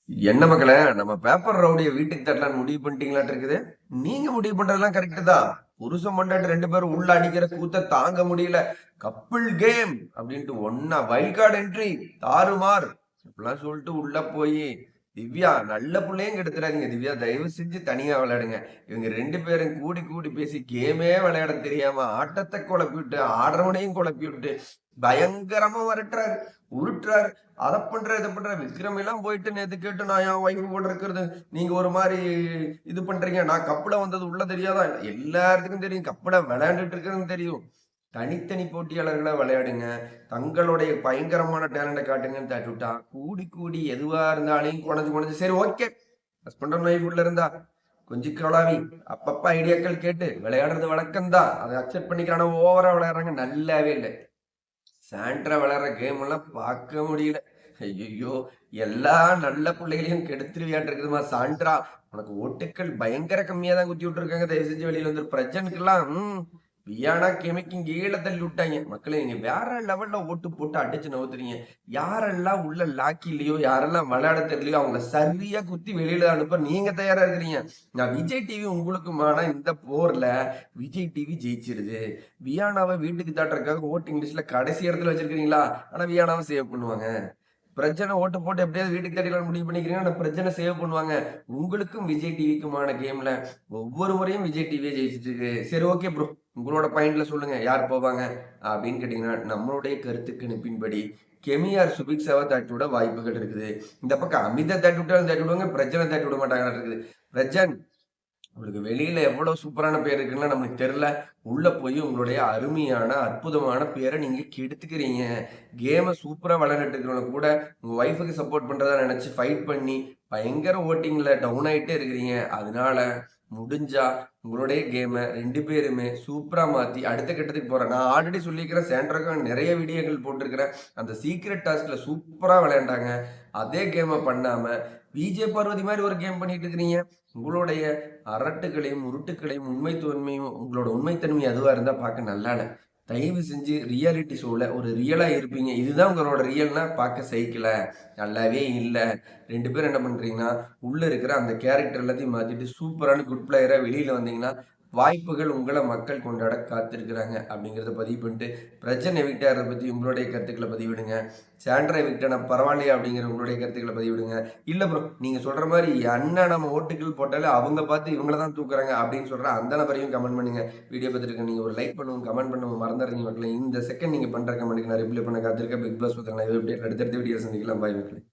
என்ன மக்களே, நம்ம பேப்பர் ரவுடிய வீட்டுக்கு தட்டலான்னு முடிவு பண்ணிட்டீங்களாட்டு இருக்குது. நீங்க முடிவு பண்றதெல்லாம் கரெக்ட் தான். புருஷன் பொண்டாட்டி 2 பேரும் உள்ள அடிக்கிற கூத்த தாங்க முடியல. கப்பிள் கேம் அப்படின்ட்டு ஒண்ணா வைல்ட் கார்டு என்ட்ரி தாறுமாறு இப்படிலாம் சொல்லிட்டு உள்ள போய் திவ்யா நல்ல புள்ளையும் கெடுத்துறாதீங்க. திவ்யா தயவு செஞ்சு தனியா விளையாடுங்க. இவங்க 2 பேரும் கூடி கூடி பேசி கேமே விளையாட தெரியாம ஆட்டத்தை குழப்பி விட்டு ஆடுறவனையும் குழப்பி விட்டு பயங்கரமா வரட்டுறாரு, உருட்டுறாரு. அதை பண்ற இதை பண்ற விக்ரம் எல்லாம் போயிட்டு நேத்து கேட்டு நான் என் ஒய்ஃபு கூட இருக்கிறது நீங்க ஒரு மாதிரி இது பண்றீங்க. நான் கப்பல வந்தது உள்ள தெரியாதா? எல்லாத்துக்கும் தெரியும். கப்பல விளையாண்டுட்டு இருக்கிறது தெரியும். தனித்தனி போட்டியாளர்களா விளையாடுங்க. தங்களுடைய பயங்கரமான டேலண்ட காட்டுங்கன்னு தட்டி விட்டா கூடி கூடி எதுவா இருந்தாலையும் குறைஞ்சு குறைஞ்சு சரி ஓகே ஹஸ்பண்ட் அண்ட் ஒய்ஃப் உள்ள இருந்தா கொஞ்சம் குழாவி அப்பப்ப ஐடியாக்கள் கேட்டு விளையாடுறது வழக்கம் தான். அதை அக்செப்ட் பண்ணிக்கிறான ஓவரா விளையாடுறாங்க நல்லாவே இல்லை. சாண்ட்ரா விளையாடுற கேம் எல்லாம் பார்க்க முடியல. ஐயோ எல்லா நல்ல பிள்ளைகளையும் கெடுத்துருவியாட்டு இருக்குதுமா சாண்ட்ரா. உனக்கு ஓட்டுக்கள் பயங்கர கம்மியா தான் குத்தி விட்டுருக்காங்க. தயவு செஞ்சு வெளியில வந்து பிரஜனுக்கெல்லாம் வியானா கெமிக்கும் கீழே தள்ளி விட்டாங்க. மக்களே நீங்க வேற லெவல்ல ஓட்டு போட்டு அடிச்சு நவுத்துறீங்க. யாரெல்லாம் உள்ள லாக்கி இல்லையோ யாரெல்லாம் விளையாட தெரியலையோ அவங்க சரியா குத்தி வெளியில அனுப்ப நீங்க தயாரா இருக்கிறீங்க. நான் விஜய் டிவி உங்களுக்குமான இந்த போர்ல விஜய் டிவி ஜெயிச்சிருது. வியானாவை வீட்டுக்கு தாட்டுறதுக்காக ஓட்டிங் லிஸ்ட்ல கடைசி இடத்துல வச்சிருக்கீங்களா? ஆனா வியானாவை சேவ் பண்ணுவாங்க. பிரச்சனை ஓட்டு போட்டு எப்படியாவது வீட்டுக்கு தட்டிக்கலாம் முடிவு பண்ணிக்கிறீங்க. ஆனா பிரச்சனை சேவ் பண்ணுவாங்க. உங்களுக்கும் விஜய் டிவிக்குமான கேம்ல ஒவ்வொரு முறையும் விஜய் டிவியே ஜெயிச்சிட்டு இருக்கு. சரி ஓகே ப்ரோ, உங்களோட பாயிண்ட்ல சொல்லுங்க யார் போவாங்க அப்படின்னு கேட்டீங்கன்னா நம்மளுடைய கருத்து கணிப்பின்படி கெமியார் சுபிக்ஸாவை தட்டி விட வாய்ப்புகள் இருக்குது. இந்த பக்கம் அமிதை தட்டி விட்டாலும் தட்டி விடுவாங்க, பிரஜனை தட்டி விட மாட்டாங்க இருக்குது. பிரஜன் உங்களுக்கு வெளியில எவ்வளவு சூப்பரான பேர் இருக்குன்னா நம்மளுக்கு தெரியல. உள்ள போய் உங்களுடைய அருமையான அற்புதமான பேரை நீங்க கெடுத்துக்கிறீங்க. கேமை சூப்பரா விளையாண்டுட்டு இருக்கிறவங்க கூட உங்க ஒய்ஃபுக்கு சப்போர்ட் பண்றதா நினைச்சு ஃபைட் பண்ணி பயங்கர ஓட்டிங்ல டவுன் ஆயிட்டே இருக்கிறீங்க. அதனால முடிஞ்சா உங்களுடைய கேமை 2 பேருமே சூப்பரா மாத்தி அடுத்த கட்டத்துக்கு போறேன். நான் ஆல்ரெடி சொல்லியிருக்கிறேன். சாண்ட்ராக்கு நிறைய வீடியோக்கள் போட்டிருக்கிறேன். அந்த சீக்ரெட் டாஸ்க்ல சூப்பரா விளையாண்டாங்க. அதே கேமை பண்ணாம விஜே பார்வதி மாதிரி ஒரு கேம் பண்ணிட்டு இருக்கிறீங்க. உங்களுடைய அரட்டுகளையும் உருட்டுகளையும் உண்மைத்தன்மையும் உங்களோட உண்மைத்தன்மை அதுவா இருந்தா பார்க்க நல்லா இல்ல. தயவு செஞ்சு ரியாலிட்டி ஷோல ஒரு ரியலா இருப்பீங்க. இதுதான் உங்களோட ரியல்னா பார்க்க சகிக்கல. நல்லாவே இல்ல. 2 பேரும் என்ன பண்றீங்கன்னா, உள்ள இருக்கிற அந்த கேரக்டர் எல்லாத்தையும் மாத்திட்டு சூப்பரான குட் பிளேயரா வெளியில வந்தீங்கன்னா, வாய்ப்புகள் உங்கள மக்கள் கொண்டாட காத்திருக்கிறாங்க அப்படிங்கிறத பதிவு பண்ணிட்டு, பிரஜன் எவிக்ட் ஆகுறத பத்தி உங்களுடைய கருத்துக்கள பதிவிடுங்க. சாண்ட்ரா எவிக்ட் ஆனா பரவாயில்லையா அப்படிங்கிற உங்களுடைய கருத்துக்கள பதிவிடுங்க. இல்ல ப்ரோ, நீங்க சொல்ற மாரி அண்ணா நம்ம ஓட்டுகள் போட்டாலே அவங்க பார்த்து இவங்கள தான் தூக்குறாங்க அப்படின்னு சொல்ற அந்த நபரையும் கமெண்ட் பண்ணுங்க. வீடியோ பார்த்துட்டு நீங்க ஒரு லைக் பண்ணவும், கமெண்ட் பண்ணவும் மறந்துடுறீங்க மக்களே. இந்த செகண்ட் நீங்க பண்ற கமெண்ட்டுக்கு நான் ரிப்ளை பண்ண காத்திருக்கேன். பிக் பாஸ் பத்தின லைவ் அப்டேட் அடுத்தடுத்த வீடியோ சந்திக்கலாம். பாய் மக்களே.